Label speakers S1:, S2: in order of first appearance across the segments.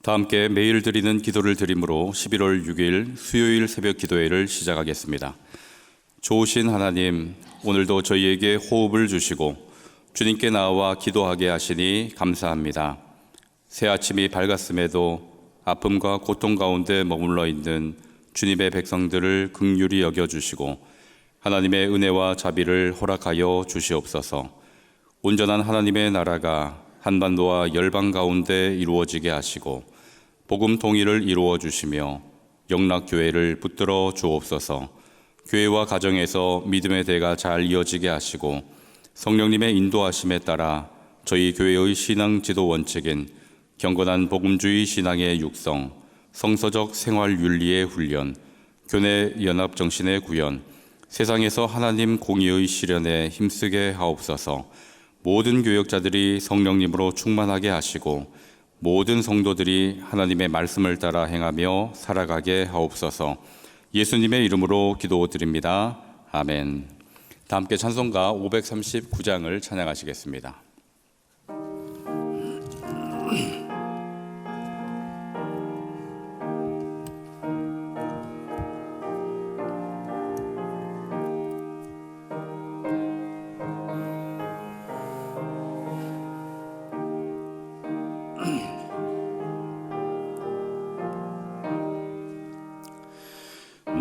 S1: 다 함께 매일 드리는 기도를 드림으로 11월 6일 수요일 새벽 기도회를 시작하겠습니다. 좋으신 하나님, 오늘도 저희에게 호흡을 주시고 주님께 나와 기도하게 하시니 감사합니다. 새 아침이 밝았음에도 아픔과 고통 가운데 머물러 있는 주님의 백성들을 긍휼히 여겨주시고 하나님의 은혜와 자비를 허락하여 주시옵소서. 온전한 하나님의 나라가 한반도와 열방 가운데 이루어지게 하시고 복음 통일을 이루어 주시며 영락교회를 붙들어 주옵소서. 교회와 가정에서 믿음의 대가 잘 이어지게 하시고 성령님의 인도하심에 따라 저희 교회의 신앙 지도 원칙인 경건한 복음주의 신앙의 육성, 성서적 생활 윤리의 훈련, 교내 연합 정신의 구현, 세상에서 하나님 공의의 실현에 힘쓰게 하옵소서. 모든 교역자들이 성령님으로 충만하게 하시고 모든 성도들이 하나님의 말씀을 따라 행하며 살아가게 하옵소서. 예수님의 이름으로 기도드립니다. 아멘. 다 함께 찬송가 539장을 찬양하시겠습니다.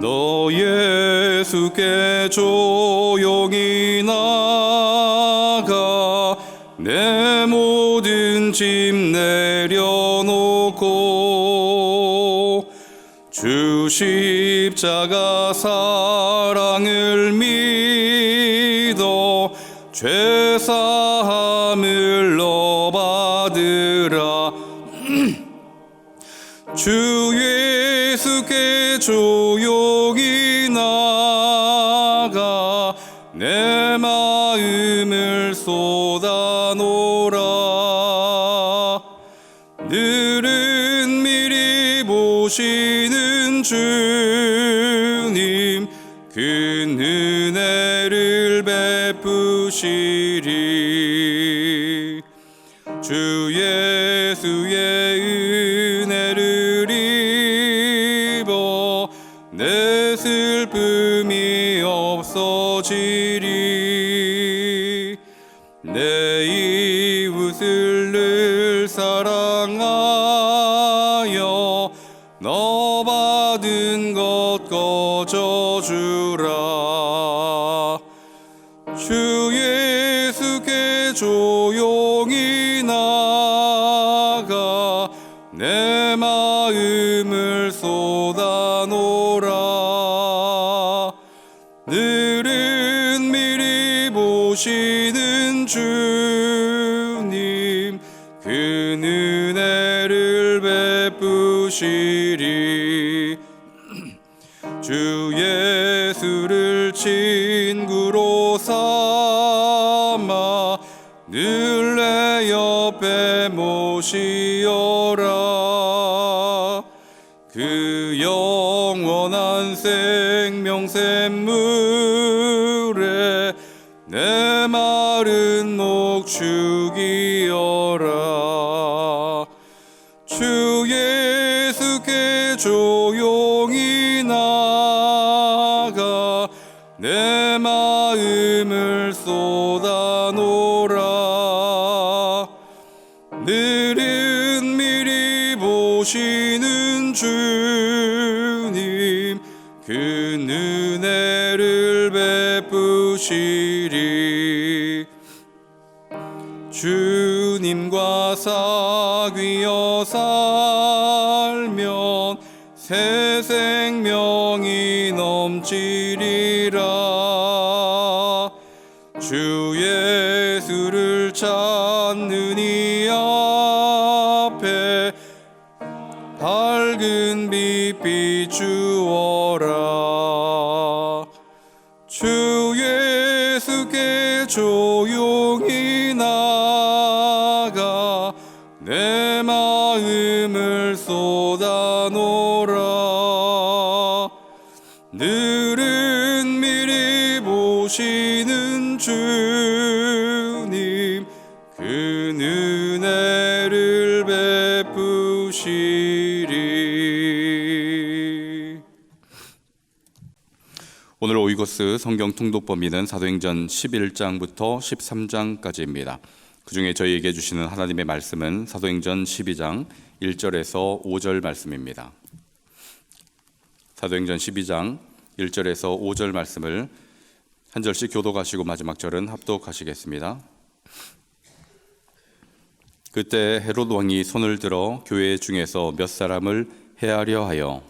S1: 너 예수께 조용히 나가 내 모든 짐 내려놓고 주 십자가 사랑을 믿어 죄사함을 너 받으라. 주 예수께 조용히 나가 내 마음을 쏟아놓으라. 늘은 미리 보시는 주님 큰 은혜를 베푸시리. 주 예수의 은혜를 입어 내 슬픔이 없어지리. 내 이웃을 늘 사랑하여 너 받은 것 거저주라. 주 예수께 조용히 나가 내 마음을 쏟아놓으라. 늘은 미리 보시는 주님 큰 은혜를 베푸시리. 주 예수를 친구로 삼아 늘 내 옆에 모시어라. 그 영원한 생명샘물에 내 마른 목 죽이어라. 주 예수께 조용히 나가 내 마음을 쏟아놓으라. 늘은 미리 보시는 주님 큰 은혜를 베푸시리. 주님과 사귀어 살면 새 생명이 넘치리라. 주 예수를 찾는 이 앞에 밝은 빛 비추어라. 주 예수께 조용히 나가 내 마음을 쏟아놓으라. 늘은 미리 보시는 주님 큰 은혜를 베푸시 오늘 오이거스 성경 통독 범위는 사도행전 11장부터 13장까지입니다. 그 중에 저희에게 주시는 하나님의 말씀은 사도행전 12장 1절에서 5절 말씀입니다. 사도행전 12장 1절에서 5절 말씀을 한 절씩 교독하시고 마지막 절은 합독하시겠습니다. 그때 헤롯 왕이 손을 들어 교회 중에서 몇 사람을 해하려 하여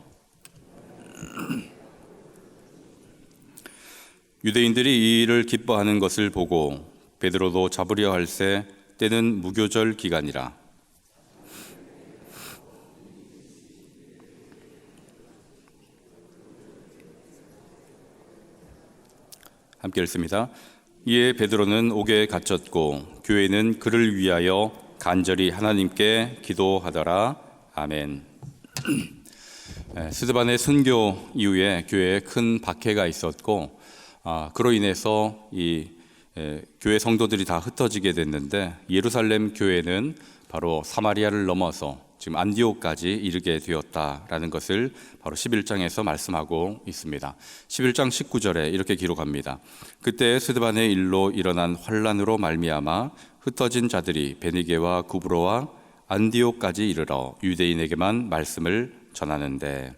S1: 유대인들이 이 일을 기뻐하는 것을 보고 베드로도 잡으려 할새 때는 무교절 기간이라. 함께 읽습니다. 이에 베드로는 옥에 갇혔고 교회는 그를 위하여 간절히 하나님께 기도하더라. 아멘. 스데반의 순교 이후에 교회에 큰 박해가 있었고 그로 인해서 이 교회 성도들이 다 흩어지게 됐는데 예루살렘 교회는 바로 사마리아를 넘어서 지금 안디옥까지 이르게 되었다라는 것을 바로 11장에서 말씀하고 있습니다. 11장 19절에 이렇게 기록합니다. 그때 스데반의 일로 일어난 환란으로 말미암아 흩어진 자들이 베니게와 구브로와 안디옥까지 이르러 유대인에게만 말씀을 전하는데,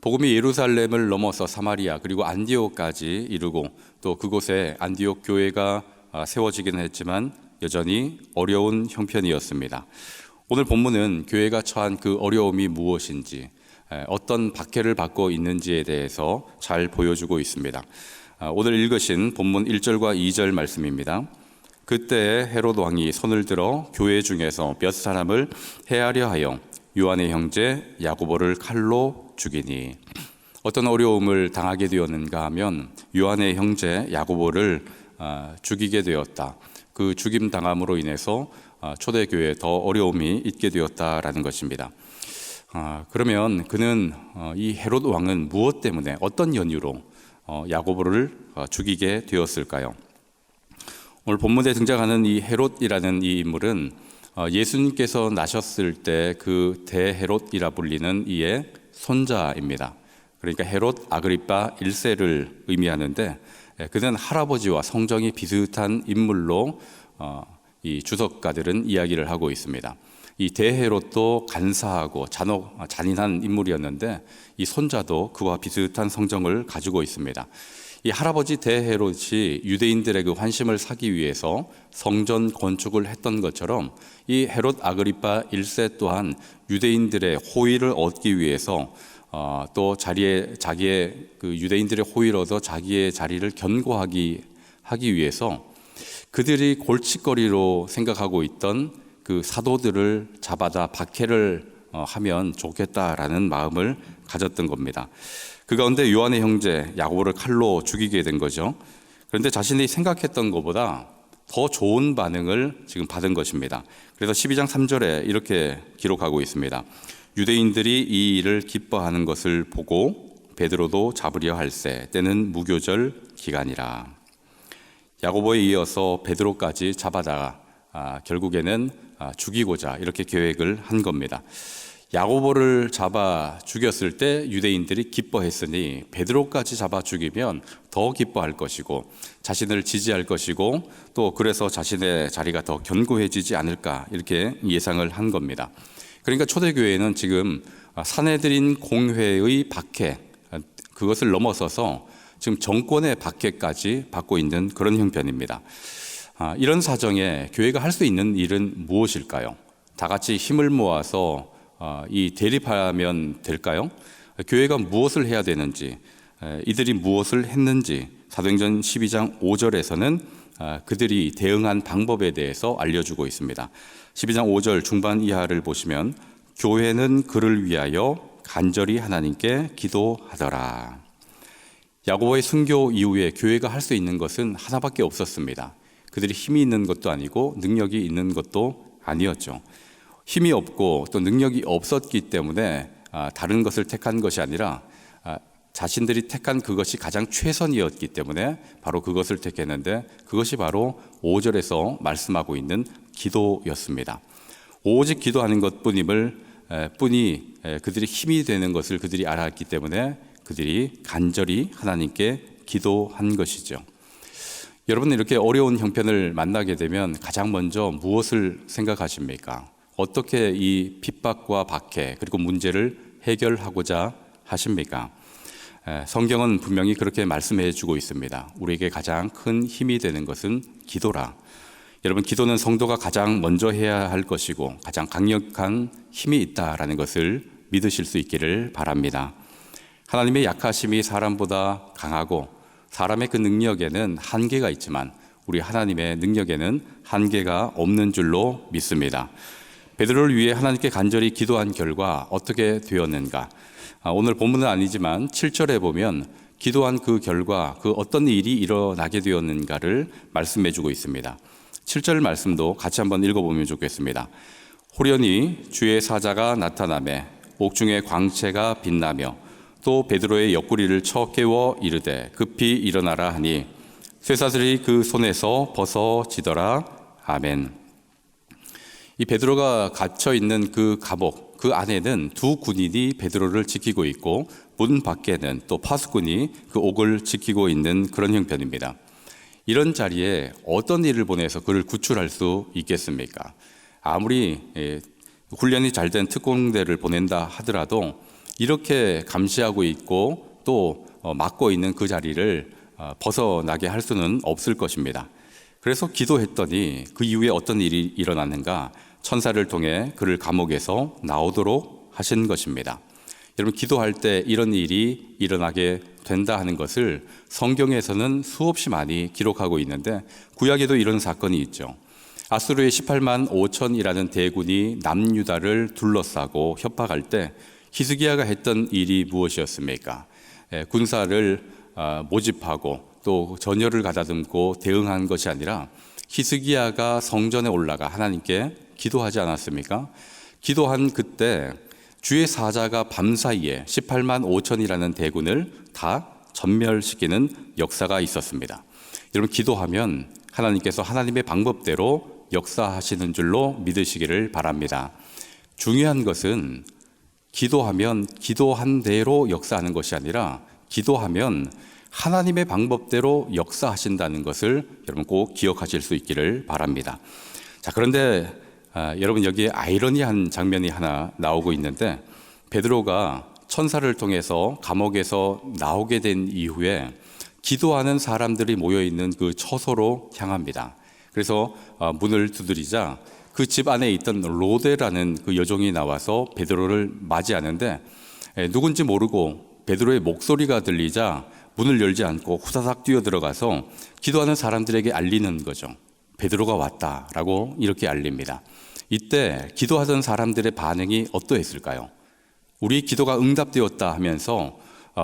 S1: 복음이 예루살렘을 넘어서 사마리아 그리고 안디옥까지 이르고 또 그곳에 안디옥 교회가 세워지기는 했지만 여전히 어려운 형편이었습니다. 오늘 본문은 교회가 처한 그 어려움이 무엇인지, 어떤 박해를 받고 있는지에 대해서 잘 보여주고 있습니다. 오늘 읽으신 본문 1절과 2절 말씀입니다. 그때 헤롯 왕이 손을 들어 교회 중에서 몇 사람을 해하려 하여 요한의 형제 야고보를 칼로 죽이니. 어떤 어려움을 당하게 되었는가 하면 요한의 형제 야고보를 죽이게 되었다. 그 죽임 당함으로 인해서 초대교회에 더 어려움이 있게 되었다라는 것입니다. 그러면 그는 이 헤롯 왕은 무엇 때문에, 어떤 연유로 야고보를 죽이게 되었을까요? 오늘 본문에 등장하는 이 헤롯이라는 이 인물은 예수님께서 나셨을 때 그 대헤롯이라 불리는 이의 손자입니다. 그러니까 헤롯 아그리파 1세를 의미하는데, 그는 할아버지와 성정이 비슷한 인물로 이 주석가들은 이야기를 하고 있습니다. 이 대헤롯도 간사하고 잔인한 인물이었는데 이 손자도 그와 비슷한 성정을 가지고 있습니다. 이 할아버지 대헤롯이 유대인들의 그 환심을 사기 위해서 성전 건축을 했던 것처럼 이 헤롯 아그리파 1세 또한 유대인들의 호의를 얻기 위해서 또 자기의 그 유대인들의 호의를 얻어 자기의 자리를 견고하기 위해서 그들이 골칫거리로 생각하고 있던 그 사도들을 잡아다 박해를 하면 좋겠다라는 마음을 가졌던 겁니다. 그 가운데 요한의 형제 야고보를 칼로 죽이게 된 거죠. 그런데 자신이 생각했던 것보다 더 좋은 반응을 지금 받은 것입니다. 그래서 12장 3절에 이렇게 기록하고 있습니다. 유대인들이 이 일을 기뻐하는 것을 보고 베드로도 잡으려 할새 때는 무교절 기간이라. 야고보에 이어서 베드로까지 잡아다가 결국에는 죽이고자 이렇게 계획을 한 겁니다. 야고보를 잡아 죽였을 때 유대인들이 기뻐했으니 베드로까지 잡아 죽이면 더 기뻐할 것이고 자신을 지지할 것이고 또 그래서 자신의 자리가 더 견고해지지 않을까 이렇게 예상을 한 겁니다. 그러니까 초대교회는 지금 사내들인 공회의 박해, 그것을 넘어서서 지금 정권의 박해까지 받고 있는 그런 형편입니다. 이런 사정에 교회가 할 수 있는 일은 무엇일까요? 다 같이 힘을 모아서 이 대립하면 될까요? 교회가 무엇을 해야 되는지, 이들이 무엇을 했는지 사도행전 12장 5절에서는 그들이 대응한 방법에 대해서 알려주고 있습니다. 12장 5절 중반 이하를 보시면 교회는 그를 위하여 간절히 하나님께 기도하더라. 야고보의 순교 이후에 교회가 할 수 있는 것은 하나밖에 없었습니다. 그들이 힘이 있는 것도 아니고 능력이 있는 것도 아니었죠. 힘이 없고 또 능력이 없었기 때문에 다른 것을 택한 것이 아니라 자신들이 택한 그것이 가장 최선이었기 때문에 바로 그것을 택했는데, 그것이 바로 5절에서 말씀하고 있는 기도였습니다. 오직 기도하는 것뿐이 그들이 힘이 되는 것을 그들이 알았기 때문에 그들이 간절히 하나님께 기도한 것이죠. 여러분, 이렇게 어려운 형편을 만나게 되면 가장 먼저 무엇을 생각하십니까? 어떻게 이 핍박과 박해 그리고 문제를 해결하고자 하십니까? 성경은 분명히 그렇게 말씀해 주고 있습니다. 우리에게 가장 큰 힘이 되는 것은 기도라. 여러분, 기도는 성도가 가장 먼저 해야 할 것이고 가장 강력한 힘이 있다라는 것을 믿으실 수 있기를 바랍니다. 하나님의 약하심이 사람보다 강하고 사람의 그 능력에는 한계가 있지만 우리 하나님의 능력에는 한계가 없는 줄로 믿습니다. 베드로를 위해 하나님께 간절히 기도한 결과 어떻게 되었는가? 오늘 본문은 아니지만 7절에 보면 기도한 그 결과 그 어떤 일이 일어나게 되었는가를 말씀해 주고 있습니다. 7절 말씀도 같이 한번 읽어보면 좋겠습니다. 호련히 주의 사자가 나타나매 옥중의 광채가 빛나며 또 베드로의 옆구리를 쳐 깨워 이르되 급히 일어나라 하니 쇠사슬이 그 손에서 벗어지더라. 아멘. 이 베드로가 갇혀 있는 그 감옥, 그 안에는 두 군인이 베드로를 지키고 있고 문 밖에는 또 파수꾼이 그 옥을 지키고 있는 그런 형편입니다. 이런 자리에 어떤 일을 보내서 그를 구출할 수 있겠습니까? 아무리 훈련이 잘 된 특공대를 보낸다 하더라도 이렇게 감시하고 있고 또 막고 있는 그 자리를 벗어나게 할 수는 없을 것입니다. 그래서 기도했더니 그 이후에 어떤 일이 일어났는가? 천사를 통해 그를 감옥에서 나오도록 하신 것입니다. 여러분, 기도할 때 이런 일이 일어나게 된다 하는 것을 성경에서는 수없이 많이 기록하고 있는데 구약에도 이런 사건이 있죠. 아수르의 18만 5천이라는 대군이 남유다를 둘러싸고 협박할 때 히스기야가 했던 일이 무엇이었습니까? 군사를 모집하고 또 전열을 가다듬고 대응한 것이 아니라 히스기야가 성전에 올라가 하나님께 기도하지 않았습니까? 기도한 그때 주의 사자가 밤사이에 18만 5천이라는 대군을 다 전멸시키는 역사가 있었습니다. 여러분, 기도하면 하나님께서 하나님의 방법대로 역사하시는 줄로 믿으시기를 바랍니다. 중요한 것은 기도하면 기도한 대로 역사하는 것이 아니라 기도하면 하나님의 방법대로 역사하신다는 것을 여러분 꼭 기억하실 수 있기를 바랍니다. 자, 그런데 여러분, 여기에 아이러니한 장면이 하나 나오고 있는데 베드로가 천사를 통해서 감옥에서 나오게 된 이후에 기도하는 사람들이 모여있는 그 처소로 향합니다. 그래서 문을 두드리자 그 집 안에 있던 로데라는 그 여종이 나와서 베드로를 맞이하는데 누군지 모르고 베드로의 목소리가 들리자 문을 열지 않고 후다닥 뛰어들어가서 기도하는 사람들에게 알리는 거죠. 베드로가 왔다라고 이렇게 알립니다. 이때 기도하던 사람들의 반응이 어떠했을까요? 우리 기도가 응답되었다 하면서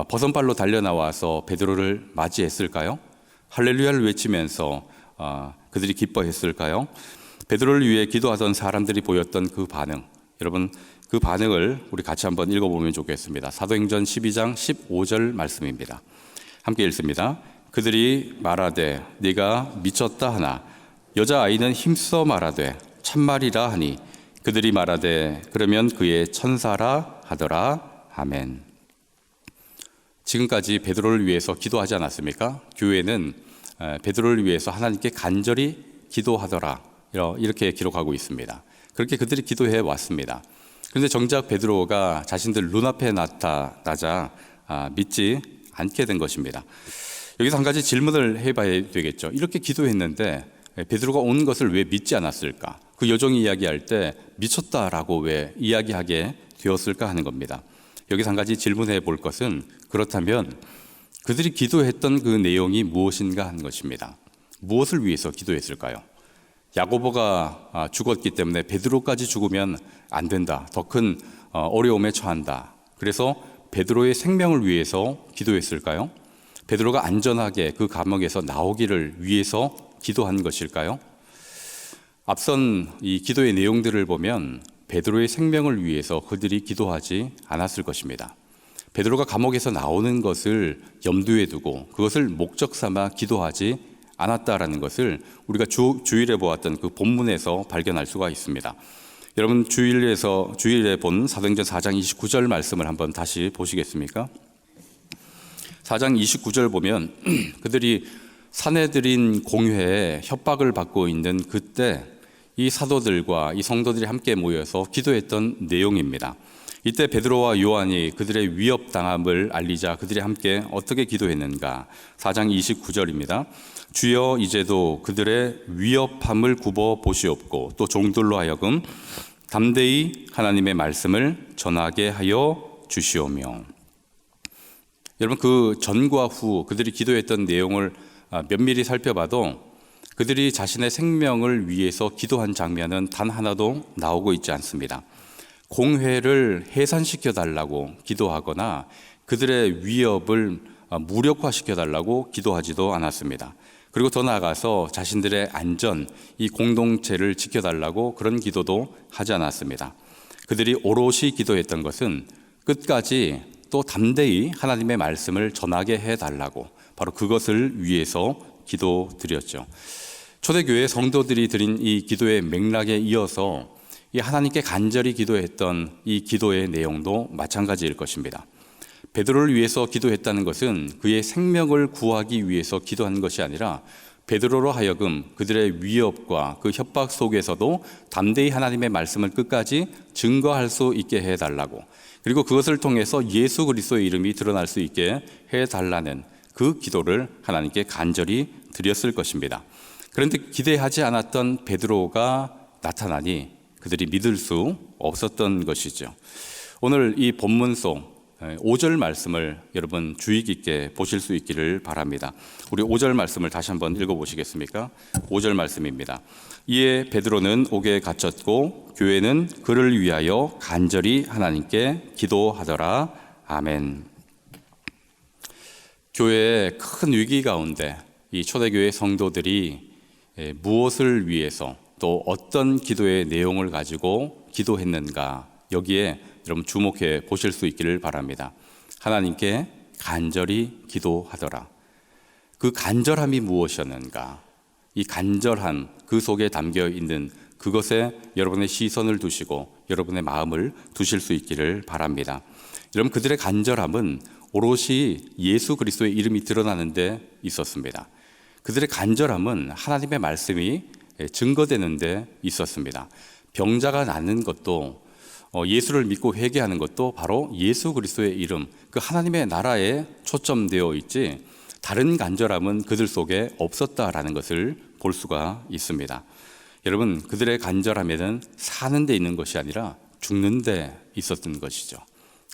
S1: 버선발로 달려나와서 베드로를 맞이했을까요? 할렐루야를 외치면서 그들이 기뻐했을까요? 베드로를 위해 기도하던 사람들이 보였던 그 반응, 여러분 그 반응을 우리 같이 한번 읽어보면 좋겠습니다. 사도행전 12장 15절 말씀입니다. 함께 읽습니다. 그들이 말하되 네가 미쳤다 하나 여자아이는 힘써 말하되 참말이라 하니 그들이 말하되 그러면 그의 천사라 하더라. 아멘. 지금까지 베드로를 위해서 기도하지 않았습니까? 교회는 베드로를 위해서 하나님께 간절히 기도하더라 이렇게 기록하고 있습니다. 그렇게 그들이 기도해 왔습니다. 그런데 정작 베드로가 자신들 눈앞에 나타나자 믿지 않게 된 것입니다. 여기서 한 가지 질문을 해봐야 되겠죠. 이렇게 기도했는데 베드로가 온 것을 왜 믿지 않았을까? 그 여종이 이야기할 때 미쳤다라고 왜 이야기하게 되었을까 하는 겁니다. 여기서 한 가지 질문해 볼 것은 그렇다면 그들이 기도했던 그 내용이 무엇인가 하는 것입니다. 무엇을 위해서 기도했을까요? 야고보가 죽었기 때문에 베드로까지 죽으면 안 된다. 더 큰 어려움에 처한다. 그래서 베드로의 생명을 위해서 기도했을까요? 베드로가 안전하게 그 감옥에서 나오기를 위해서 기도한 것일까요? 앞선 이 기도의 내용들을 보면 베드로의 생명을 위해서 그들이 기도하지 않았을 것입니다. 베드로가 감옥에서 나오는 것을 염두에 두고 그것을 목적 삼아 기도하지 않았다라는 것을 우리가 주일에 보았던 그 본문에서 발견할 수가 있습니다. 여러분, 주일에 본 사도행전 4장 29절 말씀을 한번 다시 보시겠습니까? 4장 29절 보면 그들이 사내들인 공회에 협박을 받고 있는 그때 이 사도들과 이 성도들이 함께 모여서 기도했던 내용입니다. 이때 베드로와 요한이 그들의 위협당함을 알리자 그들이 함께 어떻게 기도했는가? 4장 29절입니다. 주여 이제도 그들의 위협함을 굽어 보시옵고 또 종들로 하여금 담대히 하나님의 말씀을 전하게 하여 주시오며. 여러분, 그 전과 후 그들이 기도했던 내용을 면밀히 살펴봐도 그들이 자신의 생명을 위해서 기도한 장면은 단 하나도 나오고 있지 않습니다. 공회를 해산시켜 달라고 기도하거나 그들의 위협을 무력화시켜 달라고 기도하지도 않았습니다. 그리고 더 나아가서 자신들의 안전, 이 공동체를 지켜달라고 그런 기도도 하지 않았습니다. 그들이 오롯이 기도했던 것은 끝까지 또 담대히 하나님의 말씀을 전하게 해달라고, 바로 그것을 위해서 기도드렸죠. 초대교회 성도들이 드린 이 기도의 맥락에 이어서 이 하나님께 간절히 기도했던 이 기도의 내용도 마찬가지일 것입니다. 베드로를 위해서 기도했다는 것은 그의 생명을 구하기 위해서 기도한 것이 아니라 베드로로 하여금 그들의 위협과 그 협박 속에서도 담대히 하나님의 말씀을 끝까지 증거할 수 있게 해달라고, 그리고 그것을 통해서 예수 그리스도의 이름이 드러날 수 있게 해달라는 그 기도를 하나님께 간절히 드렸을 것입니다. 그런데 기대하지 않았던 베드로가 나타나니 그들이 믿을 수 없었던 것이죠. 오늘 이 본문 속 5절 말씀을 여러분 주의 깊게 보실 수 있기를 바랍니다. 우리 5절 말씀을 다시 한번 읽어보시겠습니까? 5절 말씀입니다. 이에 베드로는 옥에 갇혔고 교회는 그를 위하여 간절히 하나님께 기도하더라. 아멘. 교회의 큰 위기 가운데 이 초대교회 성도들이 무엇을 위해서 또 어떤 기도의 내용을 가지고 기도했는가, 여기에 여러분 주목해 보실 수 있기를 바랍니다. 하나님께 간절히 기도하더라. 그 간절함이 무엇이었는가? 이 간절함, 그 속에 담겨 있는 그것에 여러분의 시선을 두시고 여러분의 마음을 두실 수 있기를 바랍니다. 여러분, 그들의 간절함은 오롯이 예수 그리스도의 이름이 드러나는 데 있었습니다. 그들의 간절함은 하나님의 말씀이 증거되는 데 있었습니다. 병자가 낫는 것도, 예수를 믿고 회개하는 것도 바로 예수 그리스도의 이름, 그 하나님의 나라에 초점되어 있지 다른 간절함은 그들 속에 없었다라는 것을 볼 수가 있습니다. 여러분, 그들의 간절함에는 사는 데 있는 것이 아니라 죽는 데 있었던 것이죠.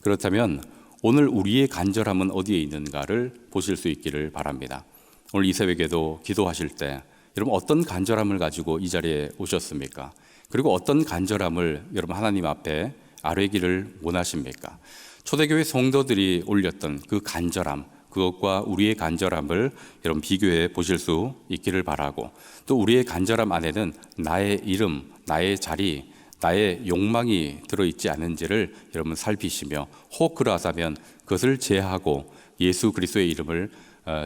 S1: 그렇다면 오늘 우리의 간절함은 어디에 있는가를 보실 수 있기를 바랍니다. 오늘 이 새벽에도 기도하실 때 여러분 어떤 간절함을 가지고 이 자리에 오셨습니까? 그리고 어떤 간절함을 여러분 하나님 앞에 아뢰기를 원하십니까? 초대교회 성도들이 올렸던 그 간절함, 그것과 우리의 간절함을 여러분 비교해 보실 수 있기를 바라고, 또 우리의 간절함 안에는 나의 이름, 나의 자리, 나의 욕망이 들어있지 않은지를 여러분 살피시며, 혹 그러하다면 그것을 제하고 예수 그리스도의 이름을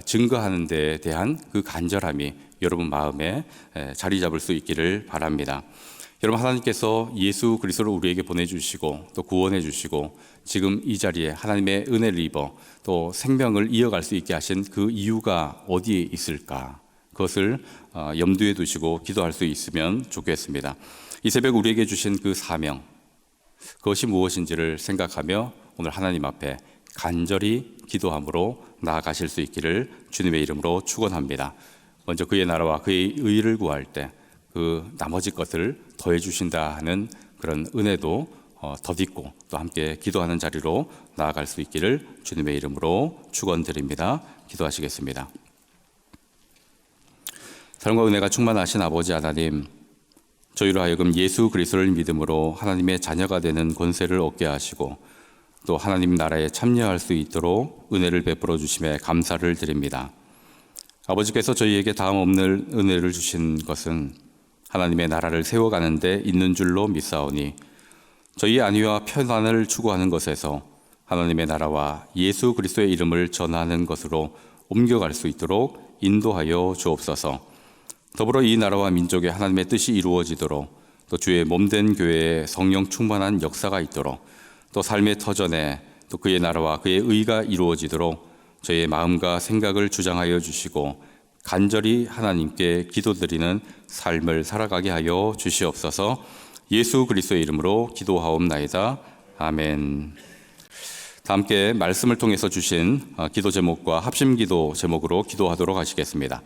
S1: 증거하는 데에 대한 그 간절함이 여러분 마음에 자리 잡을 수 있기를 바랍니다. 여러분, 하나님께서 예수 그리스도를 우리에게 보내주시고 또 구원해 주시고 지금 이 자리에 하나님의 은혜를 입어 또 생명을 이어갈 수 있게 하신 그 이유가 어디에 있을까? 그것을 염두에 두시고 기도할 수 있으면 좋겠습니다. 이 새벽 우리에게 주신 그 사명, 그것이 무엇인지를 생각하며 오늘 하나님 앞에 간절히 기도함으로 나아가실 수 있기를 주님의 이름으로 축원합니다. 먼저 그의 나라와 그의 의를 구할 때 그 나머지 것을 더해 주신다 하는 그런 은혜도 덧입고 또 함께 기도하는 자리로 나아갈 수 있기를 주님의 이름으로 축원드립니다. 기도하시겠습니다. 사랑과 은혜가 충만하신 아버지 하나님, 저희로 하여금 예수 그리스도를 믿음으로 하나님의 자녀가 되는 권세를 얻게 하시고 또 하나님 나라에 참여할 수 있도록 은혜를 베풀어 주심에 감사를 드립니다. 아버지께서 저희에게 다음 없는 은혜를 주신 것은 하나님의 나라를 세워가는 데 있는 줄로 믿사오니, 저희의 안위와 평안을 추구하는 것에서 하나님의 나라와 예수 그리스도의 이름을 전하는 것으로 옮겨갈 수 있도록 인도하여 주옵소서. 더불어 이 나라와 민족의 하나님의 뜻이 이루어지도록, 또 주의 몸된 교회에 성령 충만한 역사가 있도록, 또 삶의 터전에 또 그의 나라와 그의 의가 이루어지도록 저희의 마음과 생각을 주장하여 주시고 간절히 하나님께 기도드리는 삶을 살아가게 하여 주시옵소서. 예수 그리스도의 이름으로 기도하옵나이다. 아멘. 다 함께 말씀을 통해서 주신 기도 제목과 합심 기도 제목으로 기도하도록 하시겠습니다.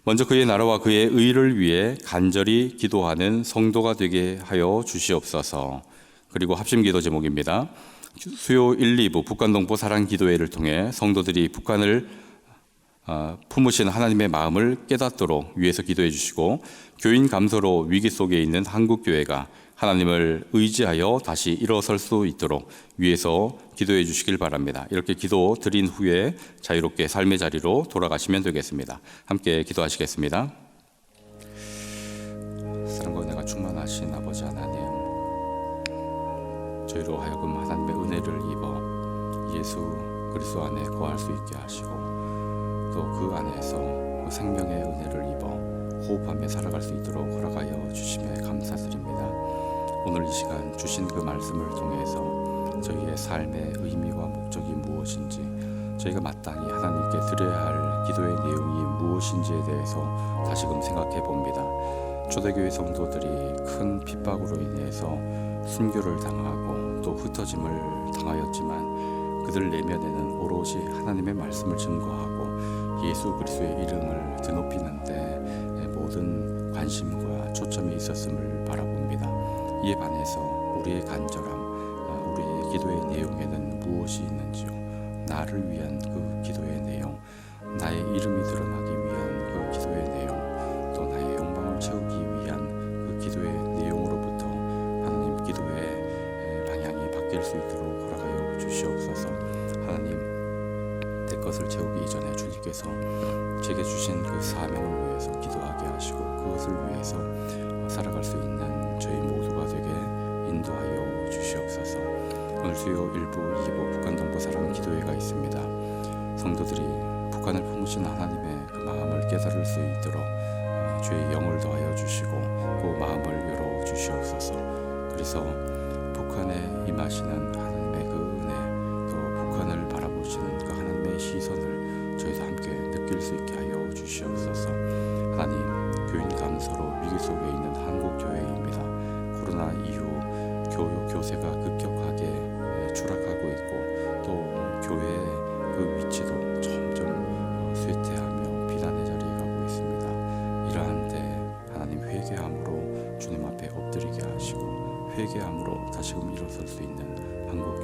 S1: 먼저 그의 나라와 그의 의를 위해 간절히 기도하는 성도가 되게 하여 주시옵소서. 그리고 합심 기도 제목입니다. 수요 1, 2부 북한동포 사랑기도회를 통해 성도들이 북한을 품으신 하나님의 마음을 깨닫도록 위해서 기도해 주시고, 교인 감소로 위기 속에 있는 한국교회가 하나님을 의지하여 다시 일어설 수 있도록 위해서 기도해 주시길 바랍니다. 이렇게 기도 드린 후에 자유롭게 삶의 자리로 돌아가시면 되겠습니다. 함께 기도하시겠습니다. 사랑과 은혜가 충만하신 아버지 하나님, 저희로 하여금 하나님의 은혜를 입어 예수 그리스도 안에 거할 수 있게 하시고, 또 그 안에서 그 생명의 은혜를 입어 호흡하며 살아갈 수 있도록 허락하여 주심에 감사드립니다. 오늘 이 시간 주신 그 말씀을 통해서 저희의 삶의 의미와 목적이 무엇인지, 저희가 마땅히 하나님께 드려야 할 기도의 내용이 무엇인지에 대해서 다시금 생각해 봅니다. 초대교회 성도들이 큰 핍박으로 인해서 순교를 당하고 또 흩어짐을 당하였지만, 그들 내면에는 오로지 하나님의 말씀을 증거하고 예수 그리스도의 이름을 드높이는데 모든 관심과 초점이 있었음을 바라봅니다. 이에 반해서 우리의 간절함, 우리의 기도의 내용에는 무엇이 있는지요? 나를 위한 그 기도의 내용, 나의 이름이 드러나기 위한 그 기도의 내용, 또 나의 욕망을 채우기 위한 그 기도의 내용으로부터 하나님 기도의 방향이 바뀔 수 있도록 허락하여 주시옵소서. 하나님, 내 것을 채우기 이전에 주님께서 제게 주신 그 사명을 위해서 기도하게 하시고, 그것을 위해서 살아갈 수 있는 저희 모두가 되게 인도하여 주시옵소서. 오늘 수요 1부, 2부 북한동포 사랑기도회가 있습니다. 성도들이 북한을 품으신 하나님의 그 마음을 깨달을 수 있도록 주의 영을 더하여 주시고 그 마음을 열어 주시옵소서. 그래서 북한에 임하시는 하나님의 그 은혜, 또 북한을 바라보시는 그 하나님의 시선을 저희도 함께 느낄 수 있게 하여 주시옵소서. 하나님, 교인 감소로 위기 속에 있는 한국교회입니다. 코로나 이후 교육 교세가 급격하게 추락하고 있고, 또 교회의 그 위치도 점점 쇠퇴하며 비난의 자리에 가고 있습니다. 이러한 때 하나님, 회개함으로 주님 앞에 엎드리게 하시고 회개함으로 다시금 일어설 수 있는 한국